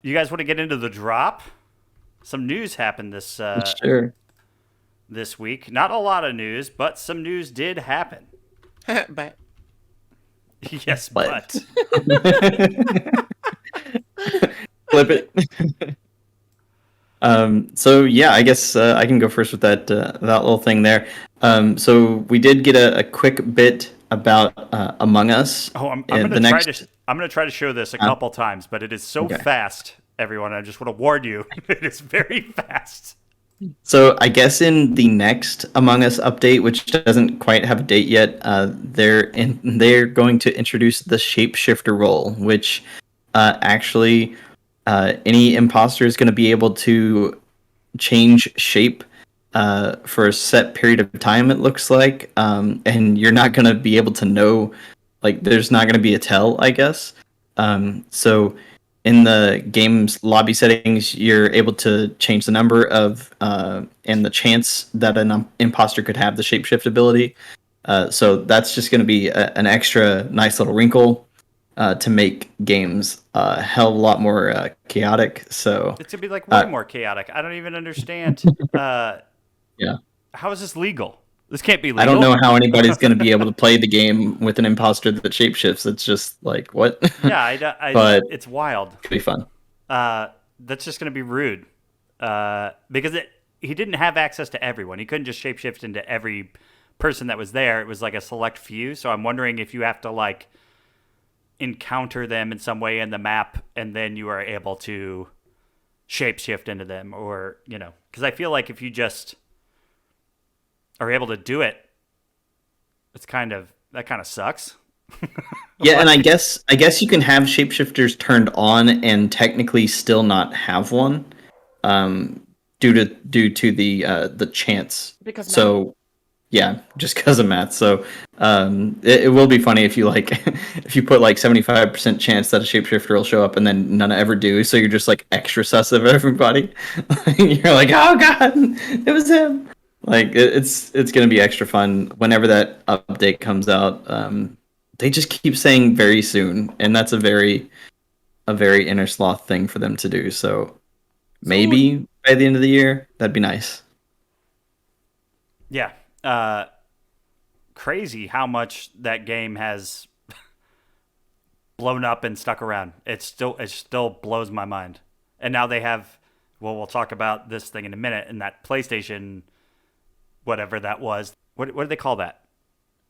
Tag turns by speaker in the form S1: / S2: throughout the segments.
S1: You guys want to get into the drop? Some news happened
S2: Sure.
S1: this week. Not a lot of news, but some news did happen.
S3: But
S1: Yes,
S2: But
S1: but
S2: flip it. So yeah, I guess I can go first with that little thing there. So we did get a quick bit about Among Us.
S1: oh, I'm gonna
S2: The
S1: try to
S2: next.
S1: show this a
S2: Uh,
S1: couple times, but it is so
S2: okay.
S1: fast, everyone. I just want to warn you, it is very fast.
S2: So I guess in the next Among Us update, which doesn't quite have a date yet, they're going to introduce the shapeshifter role, which actually any imposter is going to be able to change shape for a set period of time. It looks like, and you're not going to be able to know. Like, there's not going to be a tell, I guess. So in the game's lobby settings, you're able to change the number of and the chance that an imposter could have the shapeshift ability. So that's just going to be an extra nice little wrinkle to make games a hell of a lot more chaotic. So,
S1: It's gonna be like way
S2: uh,
S1: more chaotic. I don't even understand. Uh,
S2: yeah,
S1: how is this legal? This can't be
S2: I don't
S1: legal.
S2: know how anybody's going to be able to play the game with an imposter that shapeshifts. It's just like what,
S1: Yeah,
S2: but
S1: it's wild.
S2: it'll be fun.
S1: That's just gonna be rude. Because he didn't have access to everyone. He couldn't just shapeshift into every person that was there. It was like a select few. So I'm wondering if you have to like encounter them in some way in the map, and then you are able to shapeshift into them, or because I feel like if you just are able to do it, it's that kind of sucks.
S2: Yeah, and I
S1: Like,
S2: guess I guess you can have shapeshifters turned on and technically still not have one, um, due to the chance.
S3: because math.
S2: So yeah, just because of math. So it will be funny if you like if you put like 75% chance that a shapeshifter will show up and then none ever do. So you're just like extra sus of everybody. You're like, oh god, it was him. Like it's gonna be extra fun whenever that update comes out. They just keep saying very soon, and that's a very inner sloth thing for them to do. So
S1: so
S2: maybe by the end of the year, that'd be nice.
S1: yeah, crazy how much that game has blown up and stuck around. It still blows my mind. And now they have, well, we'll talk about this thing in a minute. And that PlayStation, whatever that was, what do they call that?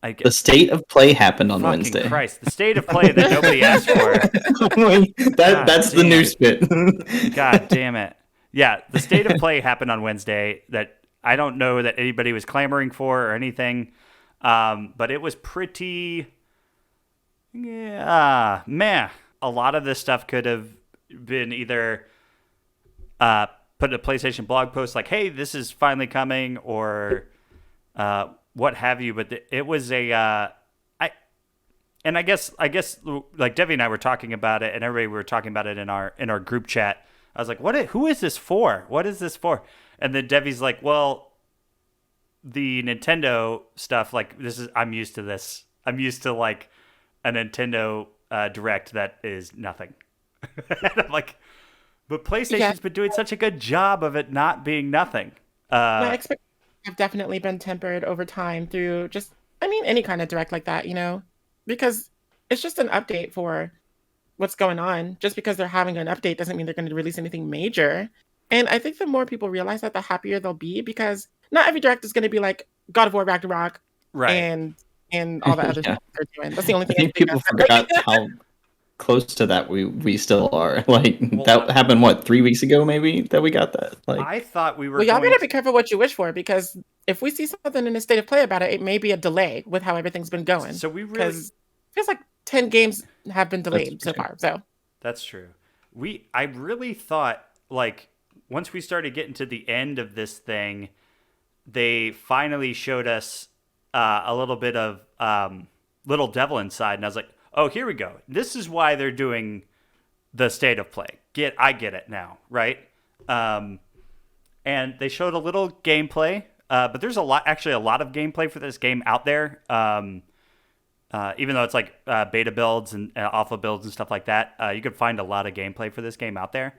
S1: I
S2: The
S1: get
S2: state of play happened on
S1: fucking
S2: Wednesday.
S1: Christ, the state of play that nobody asked for.
S2: that
S1: God
S2: that's the new
S1: damn,
S2: spit.
S1: God damn it. Yeah, the state of play happened on Wednesday that I don't know that anybody was clamoring for or anything. But it was pretty, yeah, meh. A lot of this stuff could have been either uh, put in a PlayStation blog post like, "Hey, this is finally coming," or what have you. But it was I and I guess like Debbie and I were talking about it, and everybody were talking about it in our group chat. I was like, Who is this for? What is this for?" And then Debbie's like, "Well, the Nintendo stuff. Like this is I'm used to this. I'm used to like a Nintendo Direct that is nothing." And I'm like, but
S3: Yeah,
S1: PlayStation's been doing such a good job of it not being nothing.
S3: my
S1: Uh,
S3: expectations have definitely been tempered over time through just, I mean, any kind of direct like that, because it's just an update for what's going on. Just because they're having an update doesn't mean they're going to release anything major. And I think the more people realize that, the happier they'll be because not every direct is going to be like God of War Ragnarok
S1: right.
S3: and and all the other
S2: Yeah,
S3: stuff they're doing. That's the only
S2: I
S3: thing I can
S2: think
S3: think
S2: people
S3: of.
S2: forgot how close to that we still are. Like
S1: Well,
S2: that happened what 3 weeks ago maybe that we got that. Like
S1: I thought we were
S3: Well, y'all
S1: going
S3: better
S1: to.
S3: be careful what you wish for because if we see something in the state of play about it, it may be a delay with how everything's been going.
S1: So we really.
S3: Because it feels like 10 games have been
S2: that's
S3: delayed
S2: for
S3: so
S2: sure.
S3: far. So
S1: That's true. I really thought like once we started getting to the end of this thing, they finally showed us a little bit of Little Devil Inside, and I was like, oh, here we go. This is why they're doing the state of play. I get it now, right? Um, and they showed a little gameplay, but there's actually a lot of gameplay for this game out there. Even though it's like beta builds and alpha builds and stuff like that, you could find a lot of gameplay for this game out there.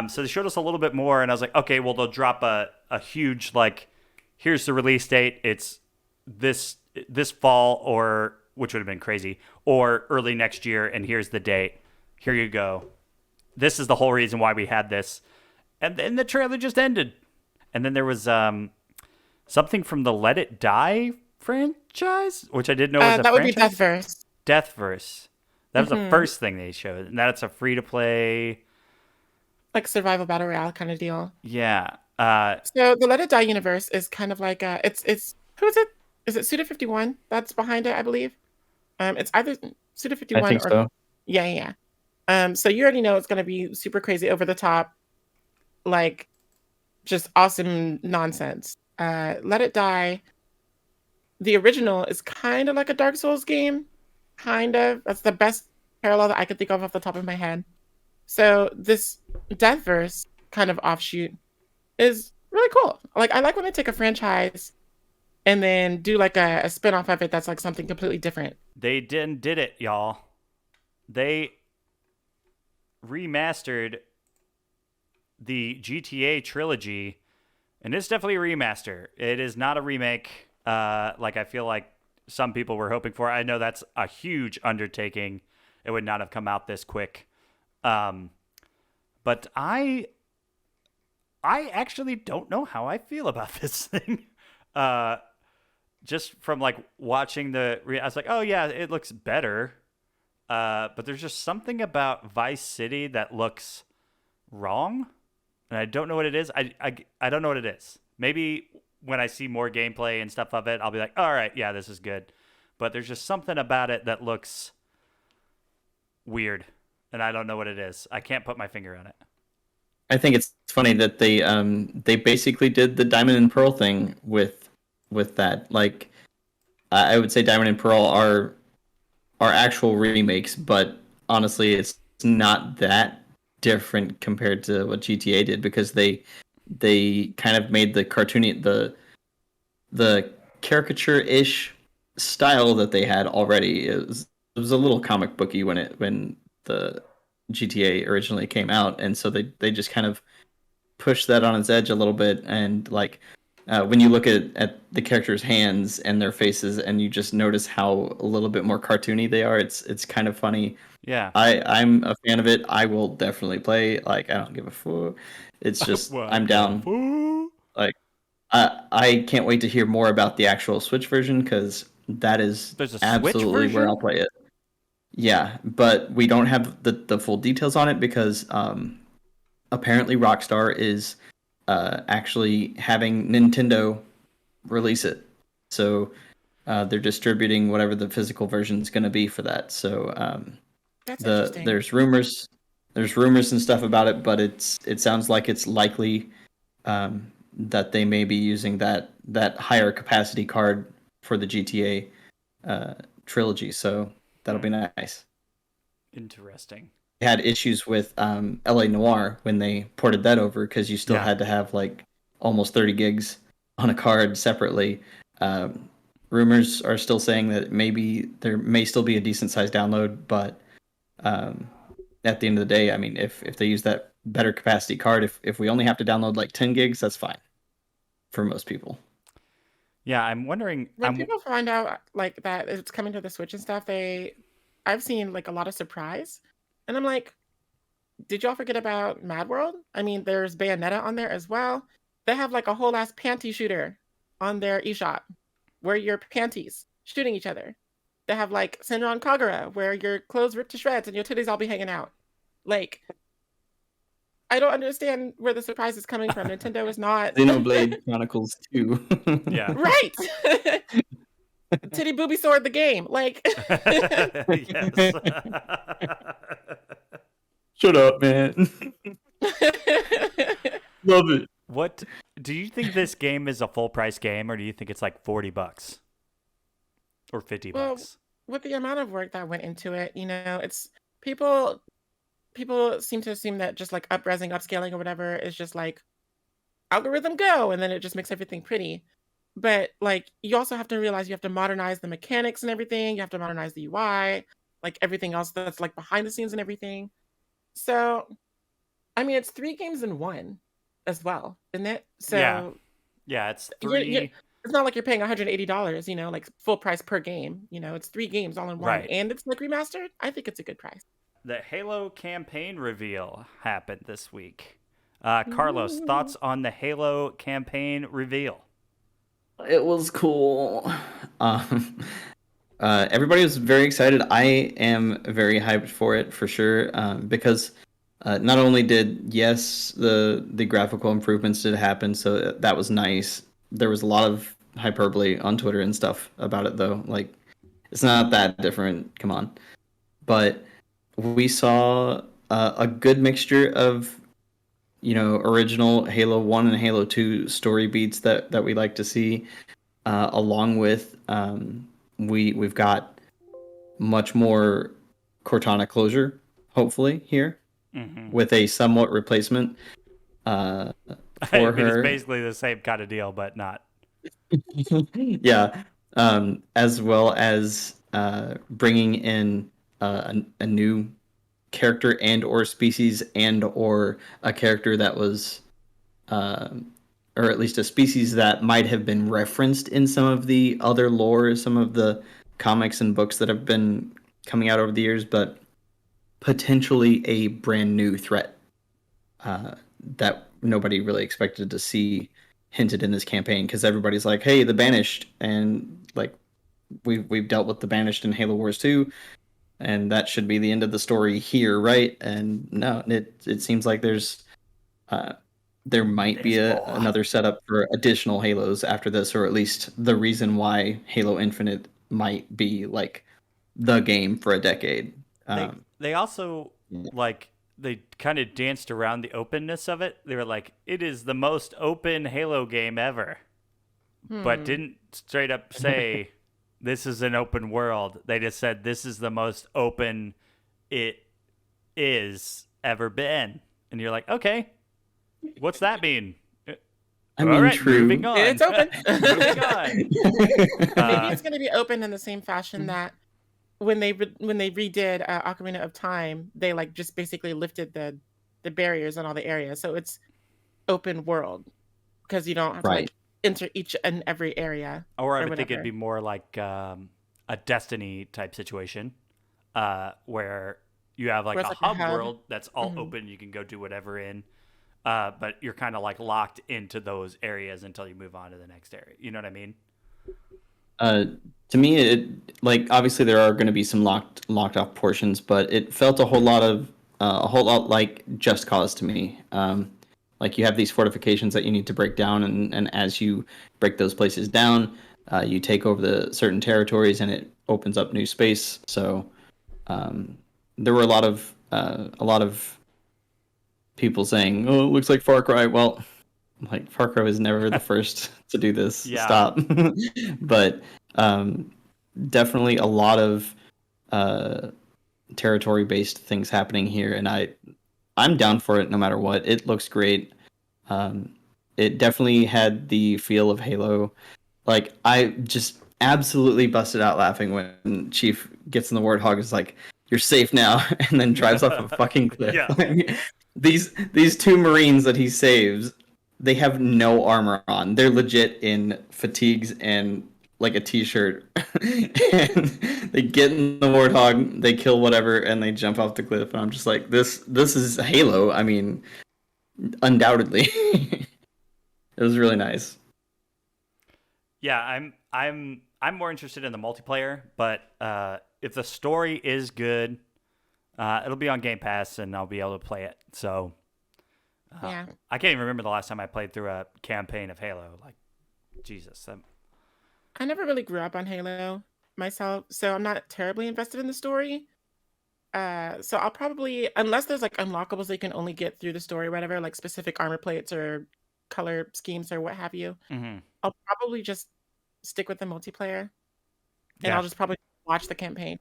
S1: So they showed us a little bit more, and I was like, okay, well, they'll drop a huge, like, here's the release date. It's this fall, or which would have been crazy, or early next year, and here's the date. Here you go. This is the whole reason why we had this. And then the trailer just ended. And then there was something from the Let It Die franchise, which I didn't know was a
S3: That would be
S1: franchise.
S3: Deathverse.
S1: Deathverse. That was the first thing they showed, and that's a free to play.
S3: Like survival battle royale kind of deal.
S1: Yeah.
S3: So the Let It Die universe is kind of like it's who is it? Is it Suda 51 that's behind it? I believe. It's either Suda
S2: I
S3: 51
S2: think
S3: or
S2: so.
S3: yeah. So you already know it's gonna be super crazy, over the top, like just awesome nonsense. Let It Die, the original, is kind of like a Dark Souls game. Kind of. That's the best parallel that I could think of off the top of my head. So this Deathverse kind of offshoot is really cool. Like, I like when they take a franchise and then do like a spin-off of it that's like something completely different.
S1: They did it, y'all. They remastered the GTA trilogy, and it's definitely a remaster. It is not a remake, like I feel like some people were hoping for. I know that's a huge undertaking. It would not have come out this quick. But I actually don't know how I feel about this thing. Just from like watching I was like, oh yeah, it looks better. But there's just something about Vice City that looks wrong, and I don't know what it is. I don't know what it is. Maybe when I see more gameplay and stuff of it, I'll be like, all right, yeah, this is good. But there's just something about it that looks weird, and I don't know what it is. I can't put my finger on it.
S2: I think it's funny that they basically did the Diamond and Pearl thing with that. Like, I would say Diamond and Pearl are actual remakes, but honestly, it's not that different compared to what GTA did, because they kind of made the cartoony, the caricature-ish style that they had already. It was a little comic booky when the GTA originally came out, and so they just kind of pushed that on its edge a little bit. And like, when you look at the characters' hands and their faces, and you just notice how a little bit more cartoony they are, it's kind of funny.
S1: Yeah.
S2: I'm a fan of it. I will definitely play. Like, I don't give a fuck. It's just, I'm down. Like, I can't wait to hear more about the actual Switch version, because that is
S1: There's a Switch
S2: absolutely where I'll
S1: version?
S2: play it. Yeah, but we don't have the full details on it, because apparently Rockstar is actually having Nintendo release it. So they're distributing whatever the physical version is going to be for that. So
S3: That's interesting.
S2: there's rumors and stuff about it, but it sounds like it's likely that they may be using that higher capacity card for the GTA trilogy. So that'll be nice.
S1: Interesting.
S2: Had issues with LA Noir when they ported that over, because you still had to have like almost 30 gigs on a card separately. Rumors are still saying that maybe there may still be a decent sized download, but at the end of the day, I mean, if they use that better capacity card, if we only have to download like 10 gigs, that's fine for most people.
S1: Yeah, I'm wondering.
S3: When people find out like that it's coming to the Switch and stuff, I've seen like a lot of surprise, and I'm like, did y'all forget about Mad World? I mean, there's Bayonetta on there as well. They have like a whole ass panty shooter on their eShop, where your panties shooting each other. They have like Senran Kagura, where your clothes rip to shreds and your titties all be hanging out. Like, I don't understand where the surprise is coming from. Nintendo is not
S2: Xenoblade Chronicles 2.
S1: Yeah.
S3: right. Titty booby sword the game. Like,
S1: Yes.
S2: Shut up, man. Love it.
S1: What do you think this game is a full price game, or do you think it's like $40 or $50?
S3: well, with the amount of work that went into it, it's people seem to assume that just like upresing, upscaling, or whatever is just like algorithm go, and then it just makes everything pretty. but like you also have to realize you have to modernize the mechanics and everything. You have to modernize the UI, like everything else that's like behind the scenes and everything. So, I mean, it's 3 games in 1 as well, isn't it?
S1: Yeah.
S3: So,
S1: Yeah, it's
S3: you're
S1: three.
S3: it's not like you're paying $180, like full price per game, it's 3 games all in 1,
S1: Right.
S3: and it's like remastered. I think it's a good price.
S1: The Halo campaign reveal happened this week. Carlos,
S3: Ooh.
S1: thoughts on the Halo campaign reveal?
S2: It was cool. Um, everybody was very excited. I am very hyped for it for sure, because not only did yes the graphical improvements did happen, so that was nice. There was a lot of hyperbole on Twitter and stuff about it though. Like it's not that different. Come on, but we saw a good mixture of original Halo 1 and Halo 2 story beats that we like to see, along with we've got much more Cortana closure, hopefully here
S1: Mm-hmm.
S2: with a somewhat replacement uh,
S1: I
S2: for
S1: mean, it's
S2: her.
S1: basically the same kind of deal, but not.
S2: Yeah, as well as bringing in a new character and or species and or a character that was uh, or at least a species that might have been referenced in some of the other lore, some of the comics and books that have been coming out over the years, but potentially a brand new threat that nobody really expected to see hinted in this campaign because everybody's like, "Hey, the Banished," and like we've dealt with the Banished in Halo Wars 2, and that should be the end of the story here, right? And no, it seems like uh, there might be
S1: There's more.
S2: another setup for additional Halos after this, or at least the reason why Halo Infinite might be like the game for a decade.
S1: They
S2: Um,
S1: they also
S2: yeah.
S1: like they kind of danced around the openness of it. They were like, "It is the most open Halo game ever," but
S3: Hmm.
S1: didn't straight up say this is an open world. They just said this is the most open it is ever been. And you're like, okay, what's that mean?
S2: I
S1: All
S2: mean,
S1: right, moving
S2: true.
S1: on.
S3: It's open.
S1: Moving on.
S3: Maybe
S1: Uh,
S3: it's gonna be open in the same fashion that when they redid, Ocarina of Time, they, like, just basically lifted the barriers on all the areas, so it's open world because you don't have to,
S2: Right.
S3: like, enter each and every area
S1: or I
S3: or
S1: would think it'd
S3: whatever.
S1: be more like a Destiny type situation where you have
S3: Where
S1: like
S3: it's
S1: a
S3: like a
S1: hub
S3: hub.
S1: world that's all
S3: Mhm.
S1: open. You can go do whatever in. But you're kind of like locked into those areas until you move on to the next area. You know what I mean?
S2: Uh, to me, it like obviously there are going to be some locked off portions, but it felt a whole lot like Just Cause to me. Like you have these fortifications that you need to break down, and as you break those places down, you take over the certain territories, and it opens up new space. So there were a lot of people saying, "Oh, it looks like Far Cry." Well, like Far Cry was never the first to do this.
S1: Yeah.
S2: Stop. But um, definitely a lot of uh, territory based things happening here, and I'm down for it no matter what. It looks great. Um, it definitely had the feel of Halo. Like I just absolutely busted out laughing when Chief gets in the Warthog and is like, "You're safe now," and then drives off a fucking cliff.
S1: Yeah.
S2: Like, these two Marines that he saves, they have no armor on. They're legit in fatigues and like a t-shirt, and they get in the Warthog, they kill whatever, and they jump off the cliff. And I'm just like, this is Halo. I mean, undoubtedly, it was really nice.
S1: Yeah, I'm more interested in the multiplayer, but if the story is good, it'll be on Game Pass and I'll be able to play it. So
S3: Yeah.
S1: I can't even remember the last time I played through a campaign of Halo. Like Jesus,
S3: I never really grew up on Halo myself, so I'm not terribly invested in the story. So I'll probably, unless there's like unlockables they can only get through the story, or whatever, like specific armor plates or color schemes or what have you,
S1: mm-hmm.
S3: I'll probably just stick with the multiplayer and I'll
S1: Yeah,
S3: just probably watch the campaign.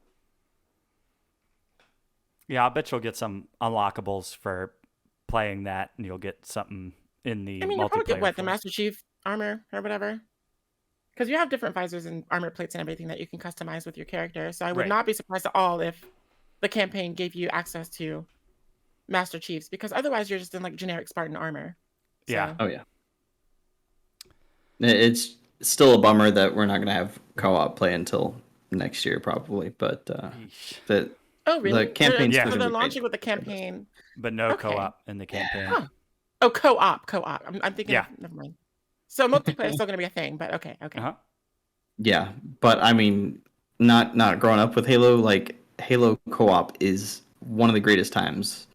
S1: yeah. I bet you'll get some unlockables for playing that, and you'll get something in
S3: I
S1: the
S3: mean, you'll probably get
S1: multiplayer
S3: what, the
S1: for it.
S3: Master Chief armor or whatever. because you have different visors and armor plates and everything that you can customize with your character. So I would
S1: Right.
S3: not be surprised at all if the campaign gave you access to Master Chiefs, because otherwise you're just in like generic Spartan armor.
S1: Yeah.
S3: So,
S2: Oh yeah. It's still a bummer that we're not going to have co-op play until next year, probably. But
S1: Yeesh.
S2: the
S3: oh really?
S2: campaign's
S1: Yeah.
S2: still
S3: So
S2: gonna
S3: they're
S2: be great
S3: launching with the
S2: regardless.
S3: campaign.
S1: But no
S3: Okay.
S1: co-op in the campaign.
S3: Huh. Oh, co-op. I'm thinking.
S1: Yeah.
S3: Never mind. So multiplayer is still going to be a thing, but okay.
S1: Uh-huh.
S2: Yeah, but I mean, not growing up with Halo, like Halo co-op is one of the greatest times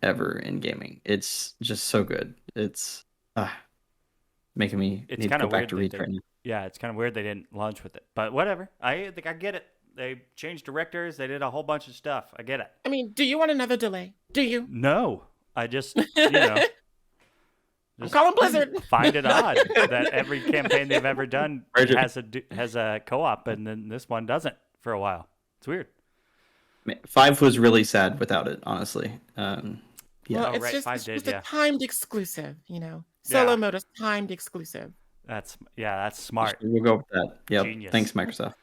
S2: ever in gaming. It's just so good. It's making me
S1: It's
S2: need to
S1: kind
S2: go
S1: of
S2: back
S1: weird
S2: to
S1: they
S2: Reach
S1: did.
S2: right now.
S1: Yeah, it's kind of weird they didn't launch with it. But whatever. I think I get it. They changed directors. They did a whole bunch of stuff. I get it.
S3: I mean, do you want another delay? Do you?
S1: No, I just I'm
S3: calling Blizzard.
S1: find it odd that every campaign they've ever done has a co-op, and then this one doesn't for a while. It's weird.
S2: 5 was really sad without it, honestly. Yeah.
S3: Well,
S1: Oh,
S3: it's
S1: right,
S3: just
S1: 5
S3: it's
S1: did,
S3: just
S1: yeah.
S3: a timed exclusive, Solo
S1: Yeah.
S3: mode is timed exclusive.
S1: That's smart.
S2: We'll go with that. Yep.
S1: Genius.
S2: Thanks, Microsoft.